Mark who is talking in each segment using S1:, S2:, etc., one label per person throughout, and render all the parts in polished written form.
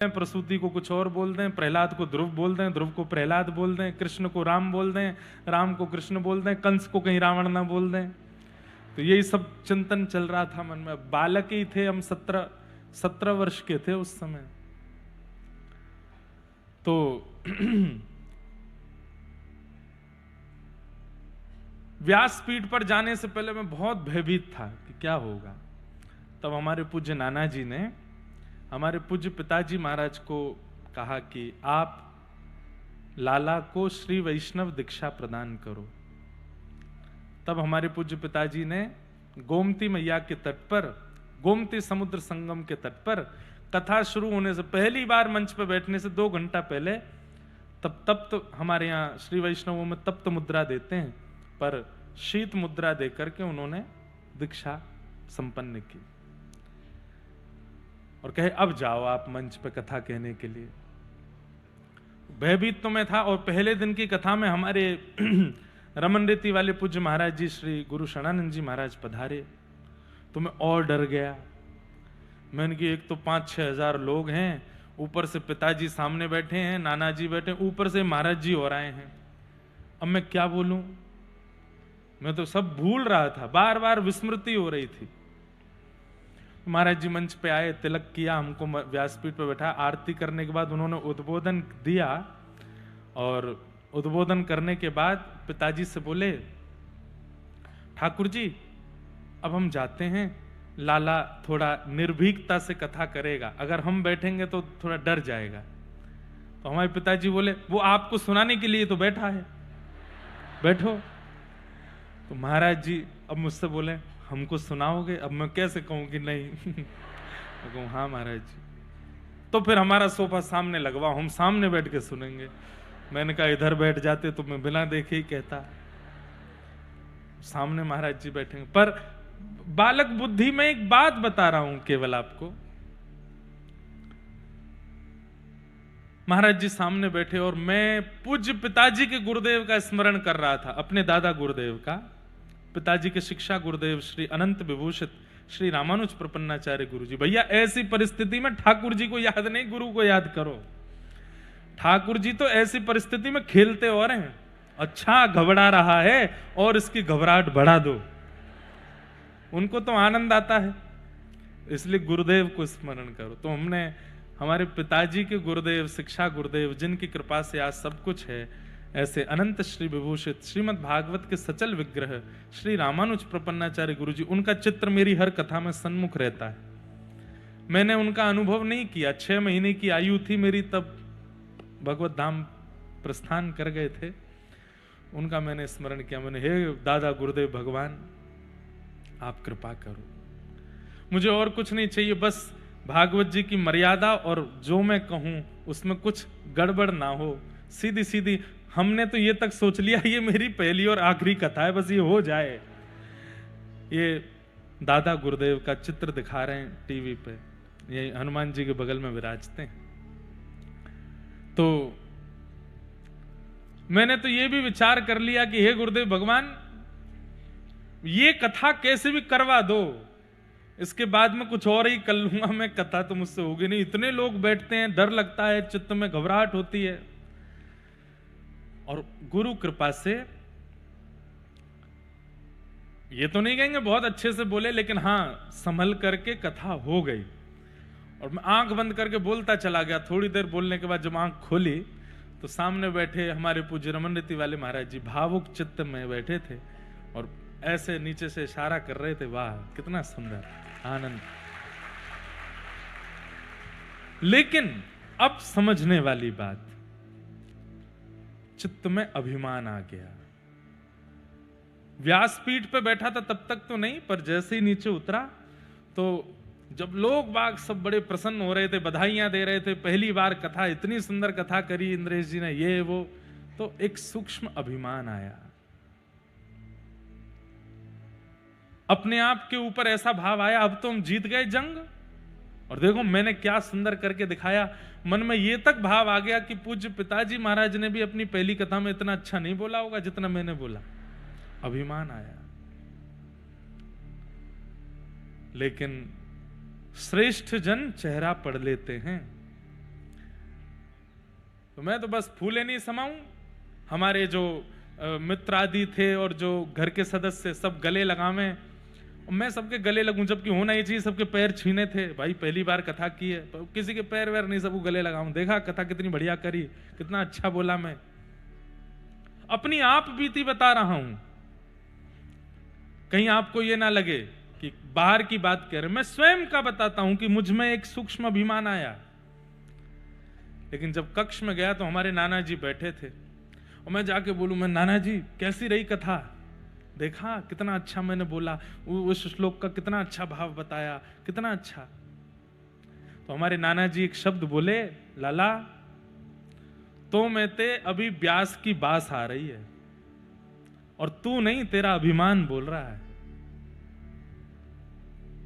S1: प्रसूति को कुछ और बोल दें, प्रहलाद को ध्रुव बोल दें, ध्रुव को प्रहलाद बोल दें, कृष्ण को राम बोल दें, राम को कृष्ण बोल दें, कंस को कहीं रावण ना बोल दें। तो यही सब चिंतन चल रहा था मन में। बालक ही थे हम, 17 वर्ष के थे उस समय। तो व्यासपीठ पर जाने से पहले मैं बहुत भयभीत था कि क्या होगा। तब हमारे पूज्य नाना जी ने हमारे पूज्य पिताजी महाराज को कहा कि आप लाला को श्री वैष्णव दीक्षा प्रदान करो। तब हमारे पूज्य पिताजी ने गोमती मैया के तट पर, गोमती समुद्र संगम के तट पर, कथा शुरू होने से पहली बार मंच पर बैठने से 2 घंटा पहले, तब तो हमारे यहाँ श्री वैष्णवों में तप्त मुद्रा देते हैं, पर शीत मुद्रा देकर के उन्होंने दीक्षा संपन्न की और कहे अब जाओ आप मंच पे कथा कहने के लिए। भयभीत तो मैं था। और पहले दिन की कथा में हमारे रमन रीति वाले पूज्य महाराज जी श्री गुरु शरणानंद जी महाराज पधारे, तो मैं और डर गया। मैंने कि एक तो 5-6 हजार लोग हैं, ऊपर से पिताजी सामने बैठे हैं, नाना जी बैठे, ऊपर से महाराज जी और आए हैं। अब मैं क्या बोलूं? मैं तो सब भूल रहा था, बार बार विस्मृति हो रही थी। महाराज जी मंच पे आए, तिलक किया, हमको व्यासपीठ पे बैठा, आरती करने के बाद उन्होंने उद्बोधन दिया और उद्बोधन करने के बाद पिताजी से बोले, ठाकुर जी अब हम जाते हैं, लाला थोड़ा निर्भीकता से कथा करेगा, अगर हम बैठेंगे तो थोड़ा डर जाएगा। तो हमारे पिताजी बोले, वो आपको सुनाने के लिए तो बैठा है, बैठो। तो महाराज जी अब मुझसे बोले, हमको सुनाओगे? अब मैं कैसे कहूं कि नहीं। मैं कहूं हाँ महाराज जी। तो फिर हमारा सोफा सामने लगवाओ, हम सामने बैठ के सुनेंगे। मैंने कहा इधर बैठ जाते तो मैं बिना देखे ही कहता। सामने महाराज जी बैठेंगे। पर बालक बुद्धि में एक बात बता रहा हूं केवल आपको। महाराज जी सामने बैठे और मैं पूज्य पिताजी के गुरुदेव का स्मरण कर रहा था, अपने दादा गुरुदेव का, पिताजी के शिक्षा गुरुदेव श्री अनंत विभूषित श्री रामानुज प्रपन्नाचार्य गुरु जी। भैया ऐसी परिस्थिति में ठाकुर जी को याद नहीं, गुरु को याद करो। ठाकुर जी तो ऐसी परिस्थिति में खेलते और हैं, अच्छा घबरा रहा है और इसकी घबराहट बढ़ा दो, उनको तो आनंद आता है, इसलिए गुरुदेव को स्मरण करो। तो हमने हमारे पिताजी के गुरुदेव, शिक्षा गुरुदेव, जिनकी कृपा से आज सब कुछ है, ऐसे अनंत श्री विभूषित श्रीमद् भागवत के सचल विग्रह श्री रामानुज प्रपन्नाचार्य गुरु जी, उनका चित्र मेरी हर कथा में सन्मुख रहता है। मैंने उनका अनुभव नहीं किया, 6 महीने की आयु थी मेरी, तब भगवत धाम प्रस्थान कर गए थे। उनका मैंने स्मरण किया, मैंने हे दादा गुरुदेव भगवान आप कृपा करो, मुझे और कुछ नहीं चाहिए, बस भागवत जी की मर्यादा और जो मैं कहूं उसमें कुछ गड़बड़ ना हो, सीधी सीधी। हमने तो ये तक सोच लिया ये मेरी पहली और आखिरी कथा है, बस ये हो जाए। ये दादा गुरुदेव का चित्र दिखा रहे हैं टीवी पे, ये हनुमान जी के बगल में विराजते हैं। तो मैंने तो ये भी विचार कर लिया कि हे गुरुदेव भगवान ये कथा कैसे भी करवा दो, इसके बाद में कुछ और ही कर लूंगा मैं, कथा तो मुझसे होगी नहीं। इतने लोग बैठते हैं, डर लगता है, चित्त में घबराहट होती है। और गुरु कृपा से ये तो नहीं कहेंगे बहुत अच्छे से बोले, लेकिन हां संभल करके कथा हो गई। और मैं आंख बंद करके बोलता चला गया। थोड़ी देर बोलने के बाद जब आंख खोली तो सामने बैठे हमारे पूज्य रमन रीति वाले महाराज जी भावुक चित्त में बैठे थे और ऐसे नीचे से इशारा कर रहे थे, वाह कितना सुंदर आनंद। लेकिन अब समझने वाली बात, चित्त में अभिमान आ गया। व्यासपीठ पे बैठा था तब तक तो नहीं, पर जैसे ही नीचे उतरा तो जब लोग बाग सब बड़े प्रसन्न हो रहे थे, बधाइयां दे रहे थे, पहली बार कथा, इतनी सुंदर कथा करी इंद्रेश जी ने, ये वो, तो एक सूक्ष्म अभिमान आया। अपने आप के ऊपर ऐसा भाव आया, अब तो हम जीत गए जंग, और देखो मैंने क्या सुंदर करके दिखाया। मन में ये तक भाव आ गया कि पूज्य पिताजी महाराज ने भी अपनी पहली कथा में इतना अच्छा नहीं बोला होगा जितना मैंने बोला। अभिमान आया। लेकिन श्रेष्ठ जन चेहरा पढ़ लेते हैं, तो मैं तो बस फूले नहीं समाऊं, हमारे जो मित्र आदि थे और जो घर के सदस्य सब गले लगावें, मैं सबके गले लगूं, जबकि होना ही चाहिए सबके पैर छीने थे। भाई पहली बार कथा की है, किसी के पैर वैर नहीं, सबको गले लगाऊं। देखा कथा कितनी बढ़िया करी, कितना अच्छा बोला। मैं अपनी आप बीती बता रहा हूं, कहीं आपको ये ना लगे कि बाहर की बात कह रहे। मैं स्वयं का बताता हूं कि मुझ में एक सूक्ष्म अभिमान आया। लेकिन जब कक्ष में गया तो हमारे नाना जी बैठे थे और मैं जाके बोलूं, मैं नाना जी कैसी रही कथा, देखा कितना अच्छा मैंने बोला, उस श्लोक का कितना अच्छा भाव बताया, कितना अच्छा। तो हमारे नाना जी एक शब्द बोले, लाला तो में ते अभी ब्यास की बास आ रही है और तू नहीं, तेरा अभिमान बोल रहा है।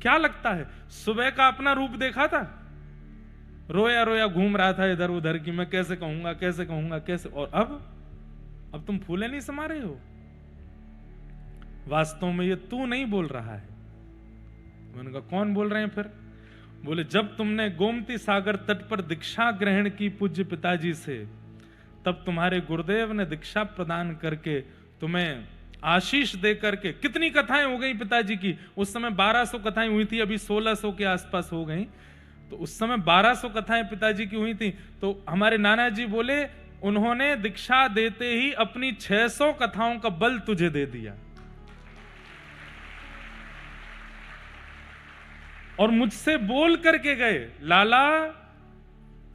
S1: क्या लगता है, सुबह का अपना रूप देखा था, रोया रोया घूम रहा था इधर उधर की मैं कैसे कहूंगा कैसे कहूंगा कैसे, और अब तुम फूले नहीं समा रहे हो। वास्तव में ये तू नहीं बोल रहा है। मैंने कहा कौन बोल रहे हैं फिर? बोले जब तुमने गोमती सागर तट पर दीक्षा ग्रहण की पूज्य पिताजी से, तब तुम्हारे गुरुदेव ने दीक्षा प्रदान करके तुम्हें आशीष दे करके, कितनी कथाएं हो गई पिताजी की, उस समय 1200 कथाएं हुई थी, अभी 1600 के आसपास हो गई, तो उस समय 1200 कथाएं पिताजी की हुई थी। तो हमारे नाना जी बोले उन्होंने दीक्षा देते ही अपनी 600 कथाओं का बल तुझे दे दिया। और मुझसे बोल करके गए, लाला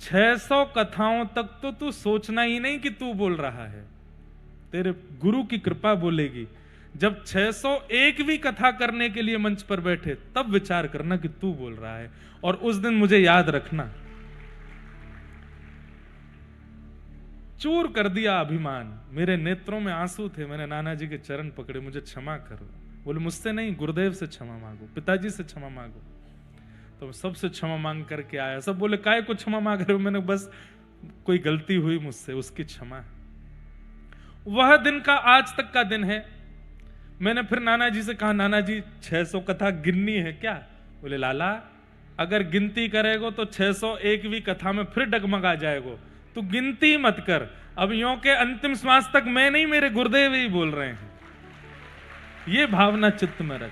S1: 600 कथाओं तक तो तू सोचना ही नहीं कि तू बोल रहा है, तेरे गुरु की कृपा बोलेगी। जब 601वीं कथा करने के लिए मंच पर बैठे तब विचार करना कि तू बोल रहा है। और उस दिन मुझे याद रखना, चूर कर दिया अभिमान। मेरे नेत्रों में आंसू थे, मैंने नाना जी के चरण पकड़े, मुझे क्षमा करो। बोले मुझसे नहीं, गुरुदेव से क्षमा मांगो, पिताजी से क्षमा मांगो। तो सबसे क्षमा मांग करके आया। सब बोले काय को क्षमा मांग रहे हो? मैंने बस कोई गलती हुई मुझसे, उसकी क्षमा। वह दिन का आज तक का दिन है। मैंने फिर नाना जी से कहा, नाना जी 600 कथा गिननी है क्या? बोले लाला अगर गिनती करेगो तो 601वीं कथा में फिर डगमगा जाएगो, तू गिनती मत कर। अब यों के अंतिम श्वास तक मैं नहीं, मेरे गुरुदेव ही बोल रहे हैं। ये भावना चित्त में रख।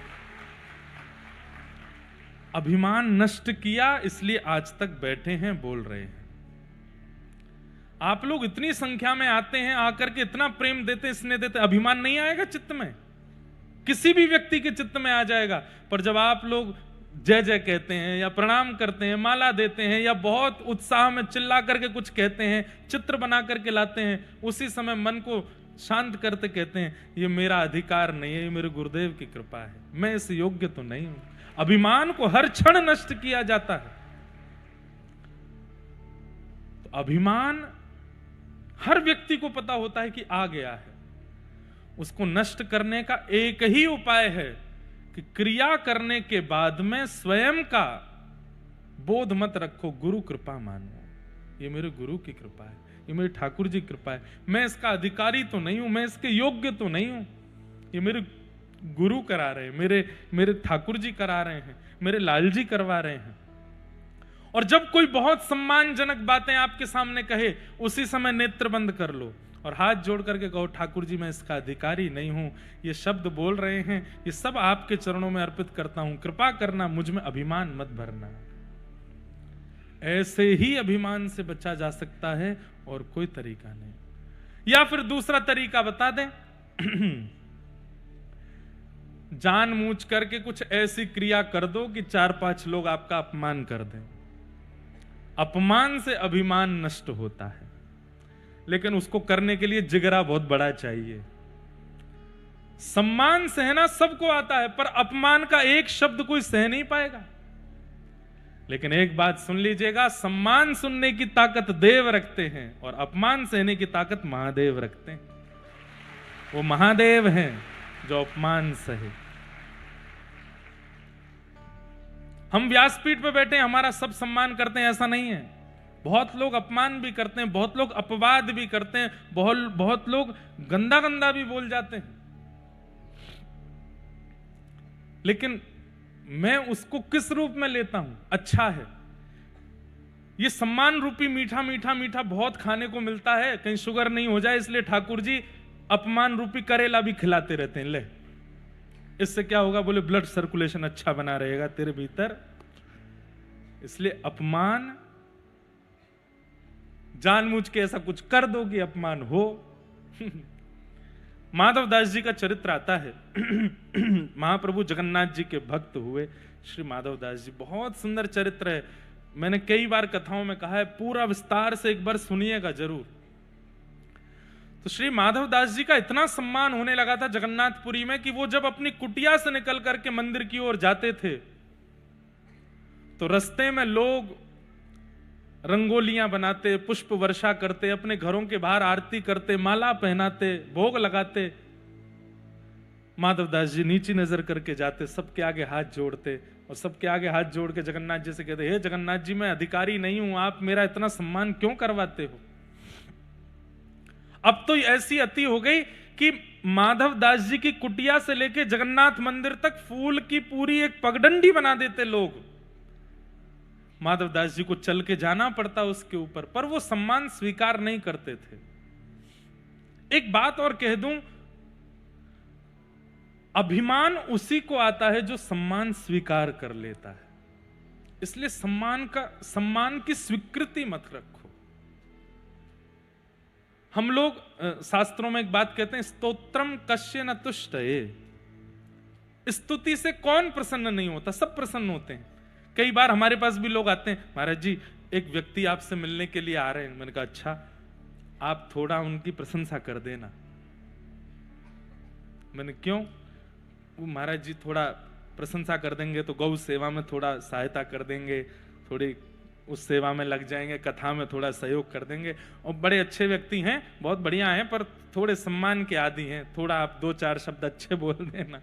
S1: अभिमान नष्ट किया, इसलिए आज तक बैठे हैं, बोल रहे हैं। आप लोग इतनी संख्या में आते हैं, आकर के इतना प्रेम देते, स्नेह देते, अभिमान नहीं आएगा चित्त में? किसी भी व्यक्ति के चित्त में आ जाएगा। पर जब आप लोग जय जय कहते हैं या प्रणाम करते हैं, माला देते हैं या बहुत उत्साह में चिल्ला करके कुछ कहते हैं, चित्र बना करके लाते हैं, उसी समय मन को शांत करते कहते हैं ये मेरा अधिकार नहीं है, ये मेरे गुरुदेव की कृपा है, मैं इस योग्य तो नहीं हूं। अभिमान को हर क्षण नष्ट किया जाता है। तो अभिमान हर व्यक्ति को पता होता है कि आ गया है। उसको नष्ट करने का एक ही उपाय है कि क्रिया करने के बाद में स्वयं का बोध मत रखो, गुरु कृपा मानो। ये मेरे गुरु की कृपा है, ये मेरे ठाकुर जी की कृपा है, मैं इसका अधिकारी तो नहीं हूं, मैं इसके योग्य तो नहीं हूं, ये मेरे गुरु करा रहे हैं, मेरे ठाकुर जी करा रहे हैं, मेरे लाल जी करवा रहे हैं। और जब कोई बहुत सम्मानजनक बातें आपके सामने कहे, उसी समय नेत्र बंद कर लो और हाथ जोड़ करके कहो, ठाकुर जी मैं इसका अधिकारी नहीं हूं, ये शब्द बोल रहे हैं, ये सब आपके चरणों में अर्पित करता हूं, कृपा करना, मुझ में अभिमान मत भरना। ऐसे ही अभिमान से बचा जा सकता है और कोई तरीका नहीं। या फिर दूसरा तरीका बता दें, जानबूझ करके कुछ ऐसी क्रिया कर दो कि 4-5 लोग आपका अपमान कर दें। अपमान से अभिमान नष्ट होता है, लेकिन उसको करने के लिए जिगरा बहुत बड़ा चाहिए। सम्मान सहना सबको आता है, पर अपमान का एक शब्द कोई सह नहीं पाएगा। लेकिन एक बात सुन लीजिएगा, सम्मान सुनने की ताकत देव रखते हैं और अपमान सहने की ताकत महादेव रखते हैं। वो महादेव हैं जो अपमान सहे। हम व्यासपीठ पे बैठे, हमारा सब सम्मान करते हैं ऐसा नहीं है। बहुत लोग अपमान भी करते हैं, बहुत लोग अपवाद भी करते हैं, बहुत लोग गंदा गंदा भी बोल जाते हैं। लेकिन मैं उसको किस रूप में लेता हूं? अच्छा है। ये सम्मान रूपी मीठा मीठा मीठा बहुत खाने को मिलता है, कहीं शुगर नहीं हो जाए, इसलिए ठाकुर जी अपमान रूपी करेला भी खिलाते रहते हैं। ले, इससे क्या होगा? बोले ब्लड सर्कुलेशन अच्छा बना रहेगा तेरे भीतर। इसलिए अपमान, जानबूझ के ऐसा कुछ कर दो कि अपमान हो। माधव दास जी का चरित्र आता है। महाप्रभु जगन्नाथ जी के भक्त हुए श्री माधव दास जी, बहुत सुंदर चरित्र है। मैंने कई बार कथाओं में कहा है, पूरा विस्तार से एक बार सुनिएगा जरूर। तो श्री माधव दास जी का इतना सम्मान होने लगा था जगन्नाथपुरी में कि वो जब अपनी कुटिया से निकल करके मंदिर की ओर जाते थे तो रास्ते में लोग रंगोलियां बनाते, पुष्प वर्षा करते, अपने घरों के बाहर आरती करते, माला पहनाते, भोग लगाते। माधव दास जी नीची नजर करके जाते, सबके आगे हाथ जोड़ते और सबके आगे हाथ जोड़ के जगन्नाथ जी से कहते, हे जगन्नाथ जी, मैं अधिकारी नहीं हूं, आप मेरा इतना सम्मान क्यों करवाते हो? अब तो ऐसी अति हो गई कि माधव दास जी की कुटिया से लेके जगन्नाथ मंदिर तक फूल की पूरी एक पगडंडी बना देते लोग। माधव दास जी को चल के जाना पड़ता उसके ऊपर, पर वो सम्मान स्वीकार नहीं करते थे। एक बात और कह दूं, अभिमान उसी को आता है जो सम्मान स्वीकार कर लेता है। इसलिए सम्मान की स्वीकृति मत रखो। हम लोग शास्त्रों में एक बात कहते हैं, स्तोत्रम कश्य न तुष्टये। स्तुति से कौन प्रसन्न नहीं होता? सब प्रसन्न होते हैं। कई बार हमारे पास भी लोग आते हैं, महाराज जी एक व्यक्ति आपसे मिलने के लिए आ रहे हैं। मैंने कहा अच्छा, आप थोड़ा उनकी प्रशंसा कर देना। मैंने क्यों? वो महाराज जी थोड़ा प्रशंसा कर देंगे तो गौ सेवा में थोड़ा सहायता कर देंगे, थोड़ी उस सेवा में लग जाएंगे, कथा में थोड़ा सहयोग कर देंगे, और बड़े अच्छे व्यक्ति हैं, बहुत बढ़िया हैं, पर थोड़े सम्मान के आदी हैं, थोड़ा आप दो चार शब्द अच्छे बोल देना।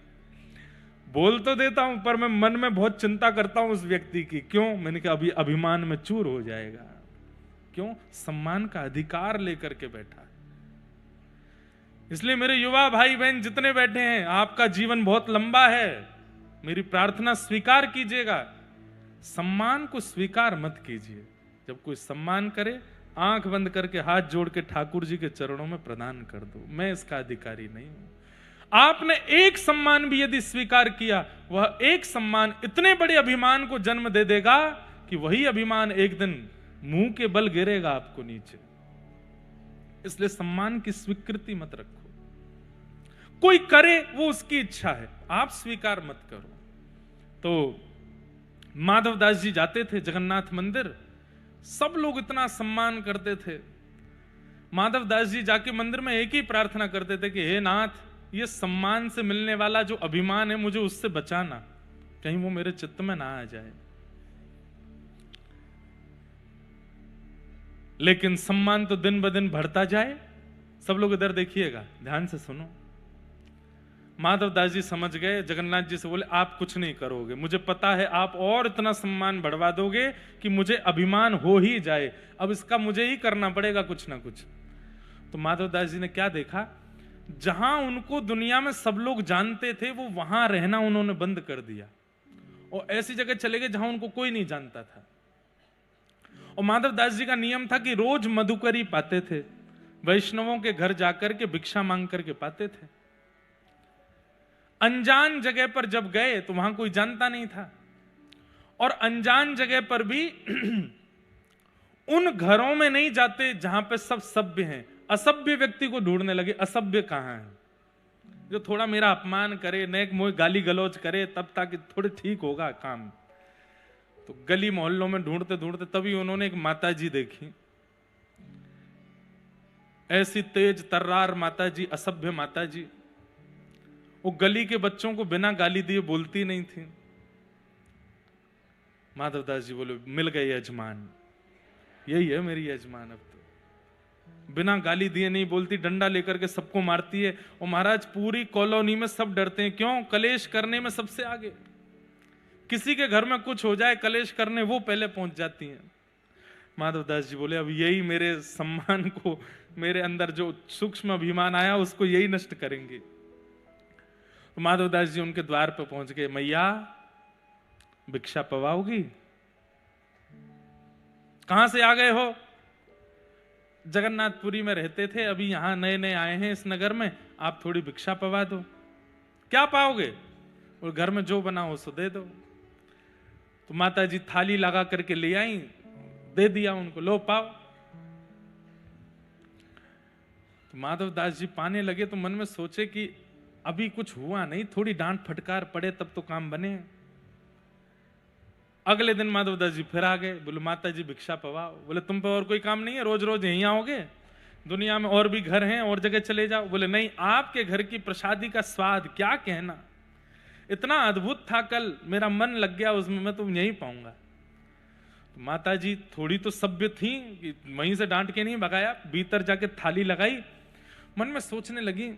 S1: बोल तो देता हूं, पर मैं मन में बहुत चिंता करता हूं उस व्यक्ति की। क्यों? मैंने कहा अभी अभिमान में चूर हो जाएगा। क्यों? सम्मान का अधिकार लेकर के बैठा। इसलिए मेरे युवा भाई बहन जितने बैठे हैं, आपका जीवन बहुत लंबा है, मेरी प्रार्थना स्वीकार कीजिएगा, सम्मान को स्वीकार मत कीजिए। जब कोई सम्मान करे, आंख बंद करके हाथ जोड़ के ठाकुर जी के चरणों में प्रदान कर दो, मैं इसका अधिकारी नहीं हूं। आपने एक सम्मान भी यदि स्वीकार किया, वह एक सम्मान इतने बड़े अभिमान को जन्म दे देगा कि वही अभिमान एक दिन मुंह के बल गिरेगा आपको नीचे। इसलिए सम्मान की स्वीकृति मत रखो। कोई करे वो उसकी इच्छा है, आप स्वीकार मत करो। तो माधव दास जी जाते थे जगन्नाथ मंदिर, सब लोग इतना सम्मान करते थे। माधव दास जी जाके मंदिर में एक ही प्रार्थना करते थे कि हे नाथ, ये सम्मान से मिलने वाला जो अभिमान है, मुझे उससे बचाना, कहीं वो मेरे चित्त में ना आ जाए। लेकिन सम्मान तो दिन ब दिन बढ़ता जाए। सब लोग इधर देखिएगा, ध्यान से सुनो। माधव दास जी समझ गए, जगन्नाथ जी से बोले आप कुछ नहीं करोगे, मुझे पता है आप और इतना सम्मान बढ़वा दोगे कि मुझे अभिमान हो ही जाए, अब इसका मुझे ही करना पड़ेगा कुछ ना कुछ। तो माधव दास जी ने क्या देखा, जहां उनको दुनिया में सब लोग जानते थे, वो वहां रहना उन्होंने बंद कर दिया और ऐसी जगह चले गए जहां उनको कोई नहीं जानता था। और माधव दास जी का नियम था कि रोज मधुकरी पाते थे, वैष्णवों के घर जाकर के भिक्षा मांग करके पाते थे। अनजान जगह पर जब गए तो वहां कोई जानता नहीं था, और अनजान जगह पर भी उन घरों में नहीं जाते जहां पे सब सभ्य हैं। असभ्य व्यक्ति को ढूंढने लगे, असभ्य कहां है, जो थोड़ा मेरा अपमान करे, नेक मोह गाली गलौज करे, तब ताकि थोड़े ठीक होगा काम। तो गली मोहल्लों में ढूंढते ढूंढते तभी उन्होंने एक माताजी देखी, ऐसी तेज तर्रार माताजी, असभ्य माताजी। वो गली के बच्चों को बिना गाली दिए बोलती नहीं थी। माधव दास जी बोले मिल गए यजमान, यही है मेरी यजमान। अब तो बिना गाली दिए नहीं बोलती, डंडा लेकर के सबको मारती है। और महाराज पूरी कॉलोनी में सब डरते हैं, क्यों? कलेश करने में सबसे आगे। किसी के घर में कुछ हो जाए, कलेश करने वो पहले पहुंच जाती हैं। माधव दास जी बोले अब यही मेरे सम्मान को, मेरे अंदर जो सूक्ष्म अभिमान आया उसको यही नष्ट करेंगे। तो माधव दास जी उनके द्वार पर पहुंच गए, मैया भिक्षा पवाओगी? कहां से आ गए हो? जगन्नाथपुरी में रहते थे, अभी यहां नए नए आए हैं इस नगर में, आप थोड़ी भिक्षा पवा दो। क्या पाओगे? और घर में जो बना हो सो दे दो। तो माता जी थाली लगा करके ले आई, दे दिया उनको, लो पाओ। तो माधव दास जी पाने लगे तो मन में सोचे कि अभी कुछ हुआ नहीं, थोड़ी डांट फटकार पड़े तब तो काम बने। अगले दिन माधव दास जी फिर आ गए, बोले माता जी भिक्षा पवाओ। बोले तुम पे और कोई काम नहीं है, रोज रोज यहीं आओगे? दुनिया में और भी घर हैं, और जगह चले जाओ। बोले नहीं, आपके घर की प्रसादी का स्वाद क्या कहना, इतना अद्भुत था, कल मेरा मन लग गया उसमें, मैं तो यहीं पाऊंगा। तो माता जी थोड़ी तो सभ्य थी कि वहीं से डांट के नहीं भगाया, भीतर जाके थाली लगाई। मन में सोचने लगी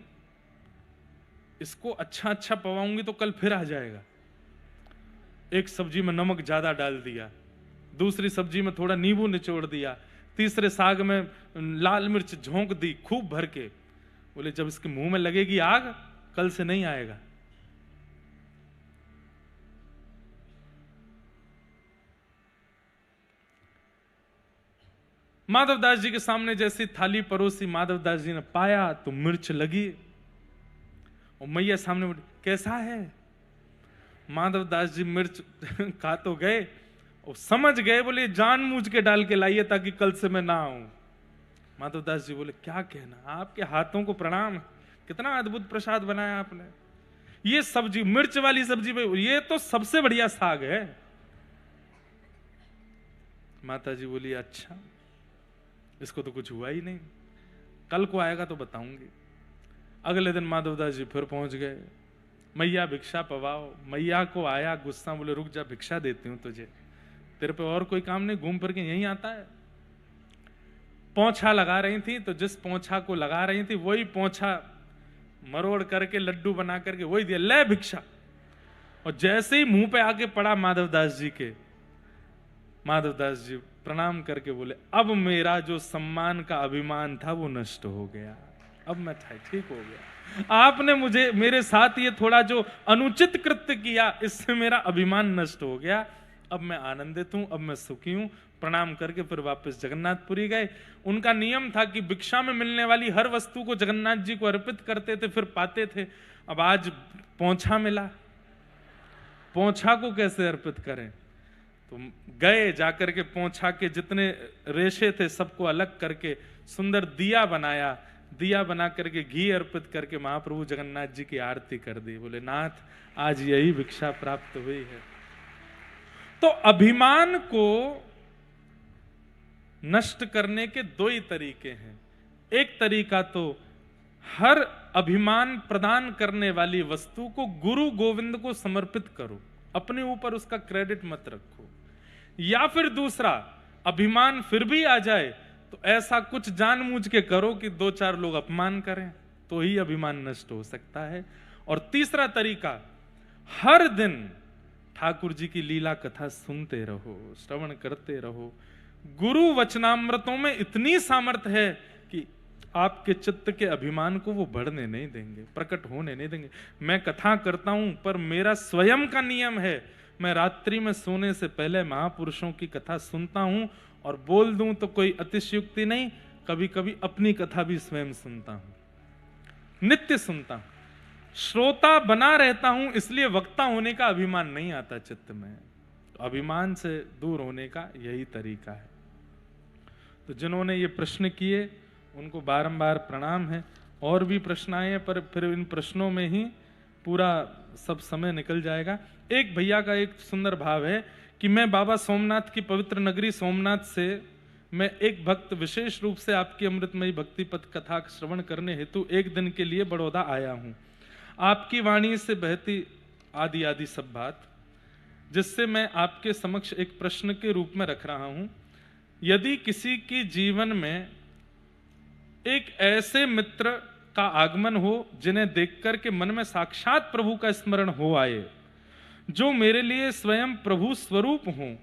S1: इसको अच्छा अच्छा पवाऊंगी तो कल फिर आ जाएगा। एक सब्जी में नमक ज्यादा डाल दिया, दूसरी सब्जी में थोड़ा नींबू निचोड़ दिया, तीसरे साग में लाल मिर्च झोंक दी खूब भर के। बोले जब इसके मुंह में लगेगी आग, कल से नहीं आएगा। माधव दास जी के सामने जैसी थाली परोसी, माधव दास जी ने पाया तो मिर्च लगी, और मैया सामने बोली कैसा है? माधव दास जी मिर्च खा तो गए और समझ गए, बोले जानबूझ के डाल के लाइए ताकि कल से मैं ना आऊं। माधव दास जी बोले क्या कहना, आपके हाथों को प्रणाम, कितना अद्भुत प्रसाद बनाया आपने। ये सब्जी, मिर्च वाली सब्जी, ये तो सबसे बढ़िया साग है। माता जी बोली अच्छा, इसको तो कुछ हुआ ही नहीं, कल को आएगा तो बताऊंगी। अगले दिन माधव दास जी फिर पहुंच गए, मैया भिक्षा पवाओ। मैया को आया गुस्सा, बोले रुक जा, भिक्षा देती हूं तुझे, तेरे पे और कोई काम नहीं, घूम फिर के यहीं आता है। पोंछा लगा रही थी, तो जिस पोंछा को लगा रही थी वही पोंछा मरोड़ करके लड्डू बना करके वही दिया, ले भिक्षा। और जैसे ही मुंह पे आके पड़ा माधव दास जी के, माधव दास जी प्रणाम करके बोले अब मेरा जो सम्मान का अभिमान था वो नष्ट हो गया, अब मैं ठीक हो गया। आपने मुझे, मेरे साथ ये थोड़ा जो अनुचित कृत्य किया, इससे मेरा अभिमान नष्ट हो गया, अब मैं आनंदित हूं, अब मैं सुखी हूं। प्रणाम करके फिर वापस जगन्नाथपुरी गए। उनका नियम था कि भिक्षा में मिलने वाली हर वस्तु को जगन्नाथ जी को अर्पित करते थे, फिर पाते थे। अब आज पोंछा मिला, पोंछा को कैसे अर्पित करें? तो गए, जाकर के पोंछा के जितने रेशे थे सबको अलग करके सुंदर दिया बनाया, दिया बना करके घी अर्पित करके महाप्रभु जगन्नाथ जी की आरती कर दी। बोले नाथ आज यही भिक्षा प्राप्त हुई है। तो अभिमान को नष्ट करने के दो ही तरीके हैं। एक तरीका तो हर अभिमान प्रदान करने वाली वस्तु को गुरु गोविंद को समर्पित करो, अपने ऊपर उसका क्रेडिट मत रखो। या फिर दूसरा, अभिमान फिर भी आ जाए तो ऐसा कुछ जानबूझ के करो कि दो चार लोग अपमान करें, तो ही अभिमान नष्ट हो सकता है। और तीसरा तरीका, हर दिन ठाकुर जी की लीला कथा सुनते रहो, श्रवण करते रहो। गुरु वचनामृतों में इतनी सामर्थ्य है कि आपके चित्त के अभिमान को वो बढ़ने नहीं देंगे, प्रकट होने नहीं देंगे। मैं कथा करता हूं, पर मेरा स्वयं का नियम है, मैं रात्रि में सोने से पहले महापुरुषों की कथा सुनता हूं, और बोल दूं तो कोई अतिशयोक्ति नहीं, कभी कभी अपनी कथा भी स्वयं सुनता हूं, नित्य सुनता हूं। श्रोता बना रहता हूं, इसलिए वक्ता होने का अभिमान नहीं आता चित्त में। तो अभिमान से दूर होने का यही तरीका है। तो जिन्होंने ये प्रश्न किए उनको बारंबार प्रणाम है। और भी प्रश्न आए हैं, पर फिर इन प्रश्नों में ही पूरा सब समय निकल जाएगा। एक भैया का एक सुंदर भाव है कि मैं बाबा सोमनाथ की पवित्र नगरी सोमनाथ से मैं एक भक्त विशेष रूप से आपकी अमृतमयी भक्ति पथ कथा श्रवण करने हेतु एक दिन के लिए बड़ौदा आया हूं। आपकी वाणी से बहती आदि आदि सब बात, जिससे मैं आपके समक्ष एक प्रश्न के रूप में रख रहा हूं। यदि किसी के जीवन में एक ऐसे मित्र का आगमन हो जिन्हें देखकर के मन में साक्षात प्रभु का स्मरण हो आए, जो मेरे लिए स्वयं प्रभु स्वरूप हों,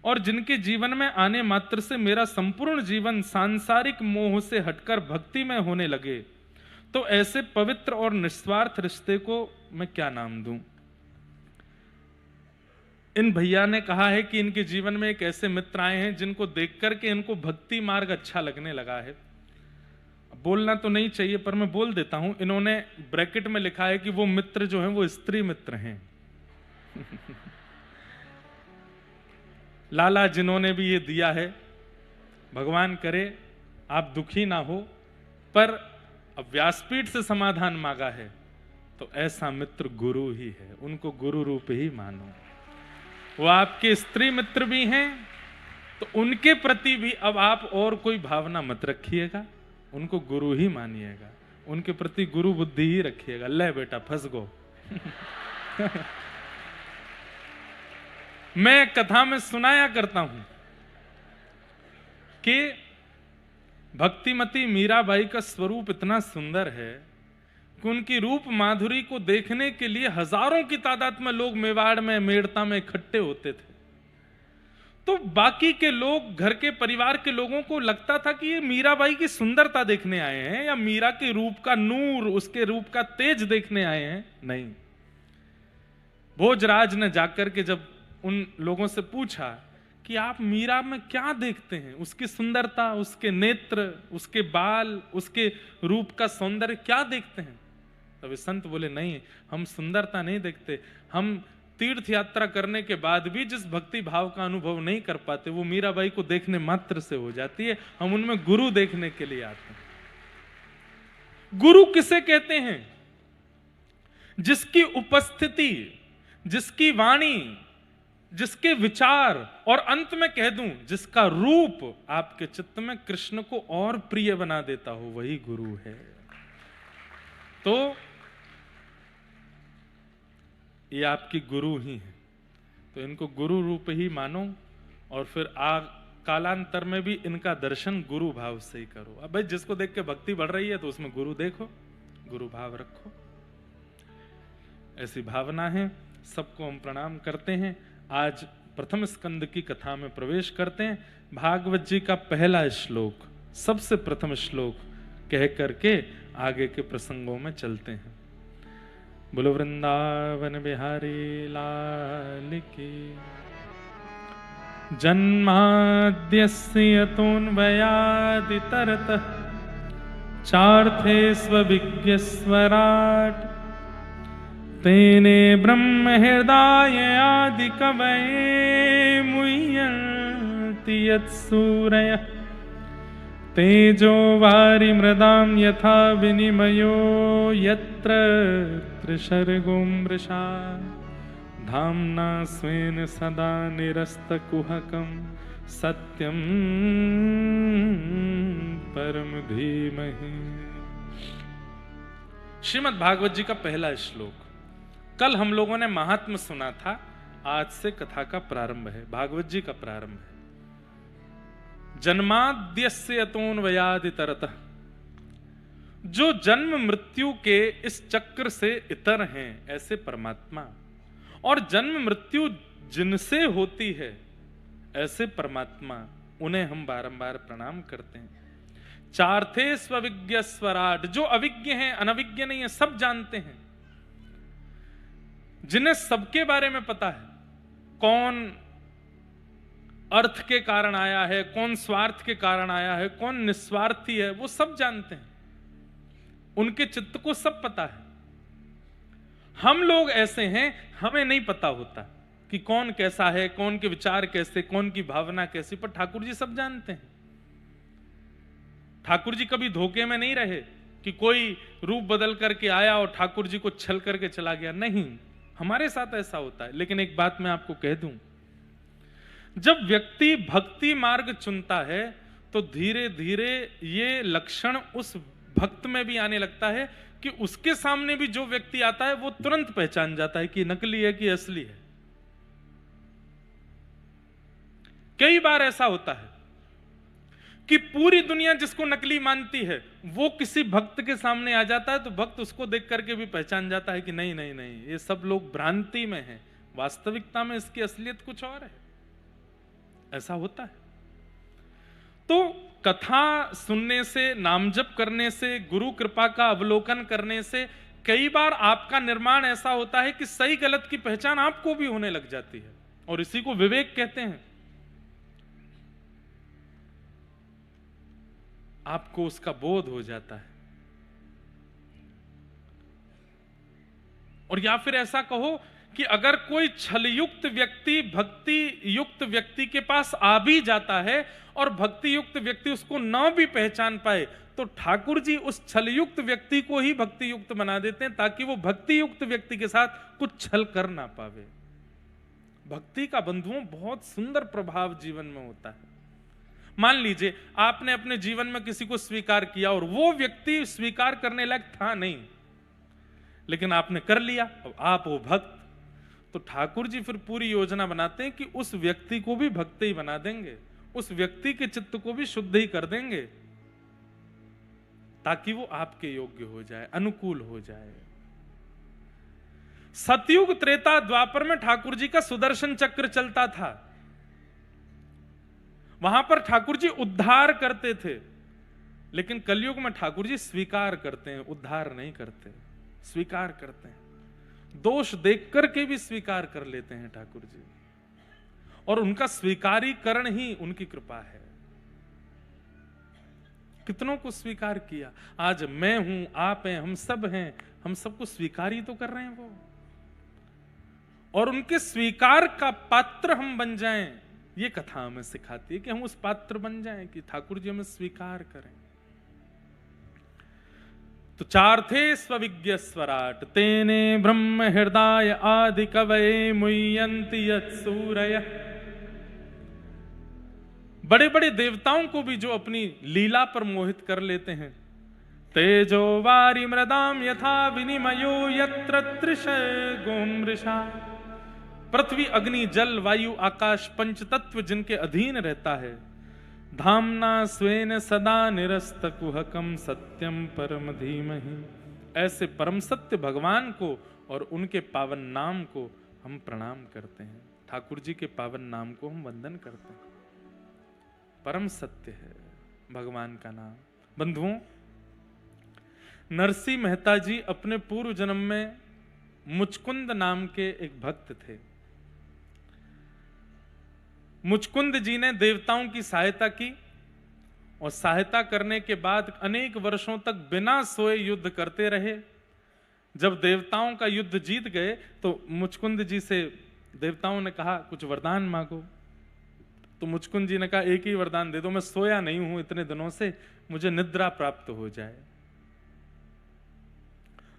S1: और जिनके जीवन में आने मात्र से मेरा संपूर्ण जीवन सांसारिक मोह से हटकर भक्ति में होने लगे, तो ऐसे पवित्र और निस्वार्थ रिश्ते को मैं क्या नाम दूं? इन भैया ने कहा है कि इनके जीवन में एक ऐसे मित्र आए हैं जिनको देख करके इनको भक्ति मार्ग अच्छा लगने लगा है। बोलना तो नहीं चाहिए पर मैं बोल देता हूं। इन्होंने ब्रैकेट में लिखा है कि वो मित्र जो हैं वो स्त्री मित्र हैं। लाला जिन्होंने भी ये दिया है, भगवान करे आप दुखी ना हो, पर अब व्यासपीठ से समाधान मांगा है तो ऐसा मित्र गुरु ही है, उनको गुरु रूप ही मानो। वो आपके स्त्री मित्र भी हैं तो उनके प्रति भी अब आप और कोई भावना मत रखिएगा, उनको गुरु ही मानिएगा, उनके प्रति गुरु बुद्धि ही रखिएगा। ले बेटा फंस गो। मैं कथा में सुनाया करता हूं कि भक्तिमती मीराबाई का स्वरूप इतना सुंदर है कि उनकी रूप माधुरी को देखने के लिए हजारों की तादाद में लोग मेवाड़ में, मेड़ता में इकट्ठे होते थे। तो बाकी के लोग, घर के परिवार के लोगों को लगता था कि ये मीराबाई की सुंदरता देखने आए हैं या मीरा के रूप का नूर, उसके रूप का तेज देखने आए हैं। नहीं, भोजराज ने जाकर के जब उन लोगों से पूछा कि आप मीरा में क्या देखते हैं, उसकी सुंदरता, उसके नेत्र, उसके बाल, उसके रूप का सौंदर्य क्या देखते हैं, तब संत बोले नहीं, हम सुंदरता नहीं देखते, हम तीर्थ यात्रा करने के बाद भी जिस भक्ति भाव का अनुभव नहीं कर पाते वो मीराबाई को देखने मात्र से हो जाती है। हम उनमें गुरु देखने के लिए आते हैं। गुरु किसे कहते हैं? जिसकी उपस्थिति, जिसकी वाणी, जिसके विचार और अंत में कह दूं जिसका रूप आपके चित्त में कृष्ण को और प्रिय बना देता हो, वही गुरु है। तो ये आपकी गुरु ही है, तो इनको गुरु रूप ही मानो और फिर कालांतर में भी इनका दर्शन गुरु भाव से ही करो। अब भाई जिसको देख के भक्ति बढ़ रही है तो उसमें गुरु देखो, गुरु भाव रखो, ऐसी भावना है। सबको हम प्रणाम करते हैं। आज प्रथम स्कंद की कथा में प्रवेश करते हैं। भागवत जी का पहला श्लोक, सबसे प्रथम श्लोक कह करके आगे के प्रसंगों में चलते हैं। बोलो वृंदावन बिहारी लाल की। जन्माद्यस्य यतोऽन्वयादितरतः चार्थे स्वविज्ञस्वराट् तेने ब्रह्म हृदय आदि कवये मुह्यन्ति यत्सूरयः तेजो वारि मृदां यथा विनिमयो यत्र त्रिसर्गो मृषा धाम्ना स्वेन सदा निरस्तकुहकं सत्यं परम धीमहि। श्रीमद् भागवत जी का पहला श्लोक। कल हम लोगों ने महात्म्य सुना था, आज से कथा का प्रारंभ है, भागवत जी का प्रारंभ है। जन्माद्यस्य यतोऽन्वयादितरतः, जो जन्म मृत्यु के इस चक्र से इतर हैं ऐसे परमात्मा, और जन्म मृत्यु जिनसे होती है ऐसे परमात्मा, उन्हें हम बारंबार प्रणाम करते हैं। चार्थे स्वविज्ञ स्वराट, जो अविज्ञ हैं, अनविज्ञ नहीं है, सब जानते हैं, जिन्हें सबके बारे में पता है, कौन अर्थ के कारण आया है, कौन स्वार्थ के कारण आया है, कौन निस्वार्थी है, वो सब जानते हैं, उनके चित्त को सब पता है। हम लोग ऐसे हैं, हमें नहीं पता होता कि कौन कैसा है, कौन के विचार कैसे, कौन की भावना कैसी, पर ठाकुर जी सब जानते हैं। ठाकुर जी कभी धोखे में नहीं रहे कि कोई रूप बदल करके आया और ठाकुर जी को छल करके चला गया, नहीं, हमारे साथ ऐसा होता है। लेकिन एक बात मैं आपको कह दूं, जब व्यक्ति भक्ति मार्ग चुनता है तो धीरे धीरे ये लक्षण उस भक्त में भी आने लगता है कि उसके सामने भी जो व्यक्ति आता है वो तुरंत पहचान जाता है कि नकली है कि असली है। कई बार ऐसा होता है कि पूरी दुनिया जिसको नकली मानती है वो किसी भक्त के सामने आ जाता है तो भक्त उसको देख करके भी पहचान जाता है कि नहीं नहीं नहीं, ये सब लोग भ्रांति में हैं, वास्तविकता में इसकी असलियत कुछ और है। ऐसा होता है। तो कथा सुनने से, नाम जप करने से, गुरु कृपा का अवलोकन करने से कई बार आपका निर्माण ऐसा होता है कि सही गलत की पहचान आपको भी होने लग जाती है और इसी को विवेक कहते हैं। आपको उसका बोध हो जाता है। और या फिर ऐसा कहो कि अगर कोई छलयुक्त व्यक्ति भक्ति युक्त व्यक्ति के पास आ भी जाता है और भक्ति युक्त व्यक्ति उसको न भी पहचान पाए, तो ठाकुर जी उस छलयुक्त व्यक्ति को ही भक्ति युक्त बना देते हैं, ताकि वो भक्ति युक्त व्यक्ति के साथ कुछ छल कर ना पावे। भक्ति का बंधुओं बहुत सुंदर प्रभाव जीवन में होता है। मान लीजिए आपने अपने जीवन में किसी को स्वीकार किया और वो व्यक्ति स्वीकार करने लायक था नहीं, लेकिन आपने कर लिया, अब आप हो भक्त, तो ठाकुर जी फिर पूरी योजना बनाते हैं कि उस व्यक्ति को भी भक्त ही बना देंगे, उस व्यक्ति के चित्त को भी शुद्ध ही कर देंगे, ताकि वो आपके योग्य हो जाए, अनुकूल हो जाए। सतयुग त्रेता द्वापर में ठाकुर जी का सुदर्शन चक्र चलता था। वहां पर ठाकुर जी उद्धार करते थे, लेकिन कलयुग में ठाकुर जी स्वीकार करते हैं, उद्धार नहीं करते, स्वीकार करते हैं। दोष देख करके भी स्वीकार कर लेते हैं ठाकुर जी, और उनका स्वीकारीकरण ही उनकी कृपा है। कितनों को स्वीकार किया, आज मैं हूं, आप हैं, हम सब हैं, हम सबको स्वीकार ही तो कर रहे हैं वो। और उनके स्वीकार का पात्र हम बन जाएं, ये कथा हमें सिखाती है कि हम उस पात्र बन जाएं कि ठाकुर जी हमें स्वीकार करें। तो चार थे स्वविज्ञ स्वराट, तेने ब्रह्म हृदय आदि कवये मुह्यन्ति यत्सूरयः। बड़े बड़े देवताओं को भी जो अपनी लीला पर मोहित कर लेते हैं। तेजो वारी मृदाम यथा विनिमयो यत्र तृषगो मृषा। पृथ्वी अग्नि जल वायु आकाश पंच तत्व जिनके अधीन रहता है। धामना स्वेन सदा निरस्त कुहकम सत्यम परम धीमहि। ऐसे परम सत्य भगवान को और उनके पावन नाम को हम प्रणाम करते हैं। ठाकुर जी के पावन नाम को हम वंदन करते हैं। परम सत्य है भगवान का नाम। बंधुओं, नरसिंह मेहता जी अपने पूर्व जन्म में मुचकुंद नाम के एक भक्त थे। मुचकुंद जी ने देवताओं की सहायता की और सहायता करने के बाद अनेक वर्षों तक बिना सोए युद्ध करते रहे। जब देवताओं का युद्ध जीत गए तो मुचकुंद जी से देवताओं ने कहा कुछ वरदान मांगो। तो मुचकुंद जी ने कहा एक ही वरदान दे दो, मैं सोया नहीं हूं इतने दिनों से, मुझे निद्रा प्राप्त हो जाए।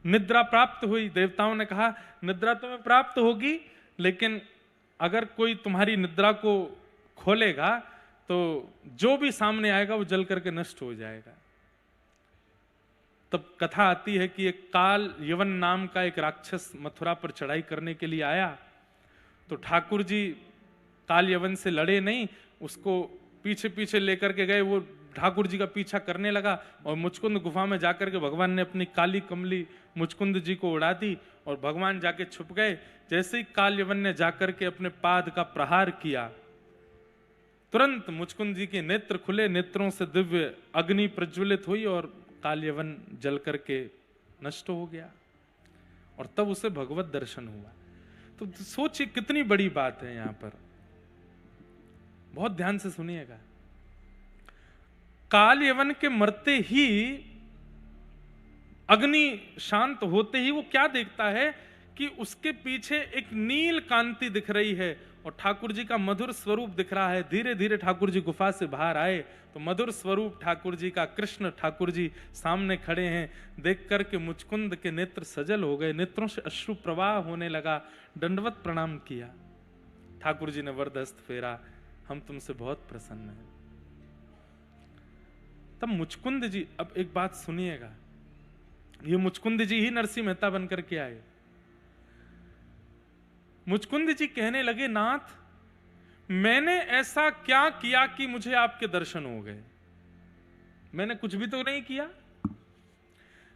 S1: निद्रा प्राप्त हुई। देवताओं ने कहा निद्रा तुम्हें प्राप्त होगी, लेकिन अगर कोई तुम्हारी निद्रा को खोलेगा तो जो भी सामने आएगा वो जल करके नष्ट हो जाएगा। तब कथा आती है कि एक काल यवन नाम का एक राक्षस मथुरा पर चढ़ाई करने के लिए आया। तो ठाकुर जी काल यवन से लड़े नहीं, उसको पीछे पीछे लेकर के गए। वो ठाकुर जी का पीछा करने लगा और मुचकुंद गुफा में जाकर के भगवान ने अपनी काली कमली मुचकुंद जी को उड़ा दी और भगवान जाके छुप गए। जैसे ही काल यवन ने जाकर के अपने पाद का प्रहार किया, तुरंत मुचकुंद जी के नेत्र खुले, नेत्रों से दिव्य अग्नि प्रज्वलित हुई और काल यवन जल करके नष्ट हो गया। और तब उसे भगवत दर्शन हुआ। तो सोचिए कितनी बड़ी बात है। यहां पर बहुत ध्यान से सुनिएगा। काल यवन के मरते ही, अग्नि शांत होते ही वो क्या देखता है कि उसके पीछे एक नील कांति दिख रही है और ठाकुर जी का मधुर स्वरूप दिख रहा है। धीरे धीरे ठाकुर जी गुफा से बाहर आए तो मधुर स्वरूप ठाकुर जी का, कृष्ण ठाकुर जी सामने खड़े हैं। देख करके मुचकुंद के नेत्र सजल हो गए, नेत्रों से अश्रु प्रवाह होने लगा। दंडवत प्रणाम किया। ठाकुर जी ने वरदहस्त फेरा, हम तुमसे बहुत प्रसन्न हैं। तब मुचकुंद जी, अब एक बात सुनिएगा, ये मुचकुंद जी ही नरसिंह मेहता बनकर के आए। मुचकुंद जी कहने लगे, नाथ मैंने ऐसा क्या किया कि मुझे आपके दर्शन हो गए? मैंने कुछ भी तो नहीं किया।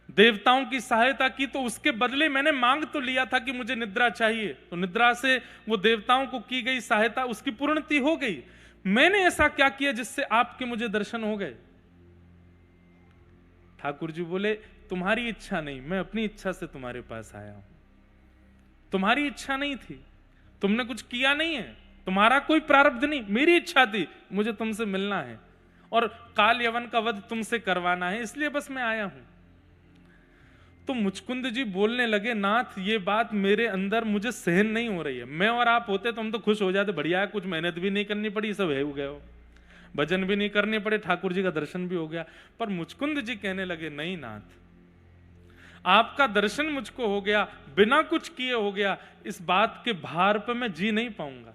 S1: देवताओं की सहायता की तो उसके बदले मैंने मांग तो लिया था कि मुझे निद्रा चाहिए, तो निद्रा से वो देवताओं को की गई सहायता उसकी पूर्णति हो गई। मैंने ऐसा क्या किया जिससे आपके मुझे दर्शन हो गए? ठाकुर जी बोले, तुम्हारी इच्छा नहीं, मैं अपनी इच्छा से तुम्हारे पास आया हूं। तुम्हारी इच्छा नहीं थी, तुमने कुछ किया नहीं है, तुम्हारा कोई प्रारब्ध नहीं, मेरी इच्छा थी, मुझे तुमसे मिलना है और काल यवन का वध तुमसे करवाना है, इसलिए बस मैं आया हूं। तो मुचकुंद जी बोलने लगे, नाथ ये बात मेरे अंदर मुझे सहन नहीं हो रही है। मैं और आप होते तो हम तो खुश हो जाते, बढ़िया है, कुछ मेहनत भी नहीं करनी पड़ी, सब है हो गया, भजन भी नहीं करने पड़े, ठाकुर जी का दर्शन भी हो गया। पर मुचकुंद जी कहने लगे, नहीं नाथ, आपका दर्शन मुझको हो गया, बिना कुछ किए हो गया, इस बात के भार पे मैं जी नहीं पाऊंगा।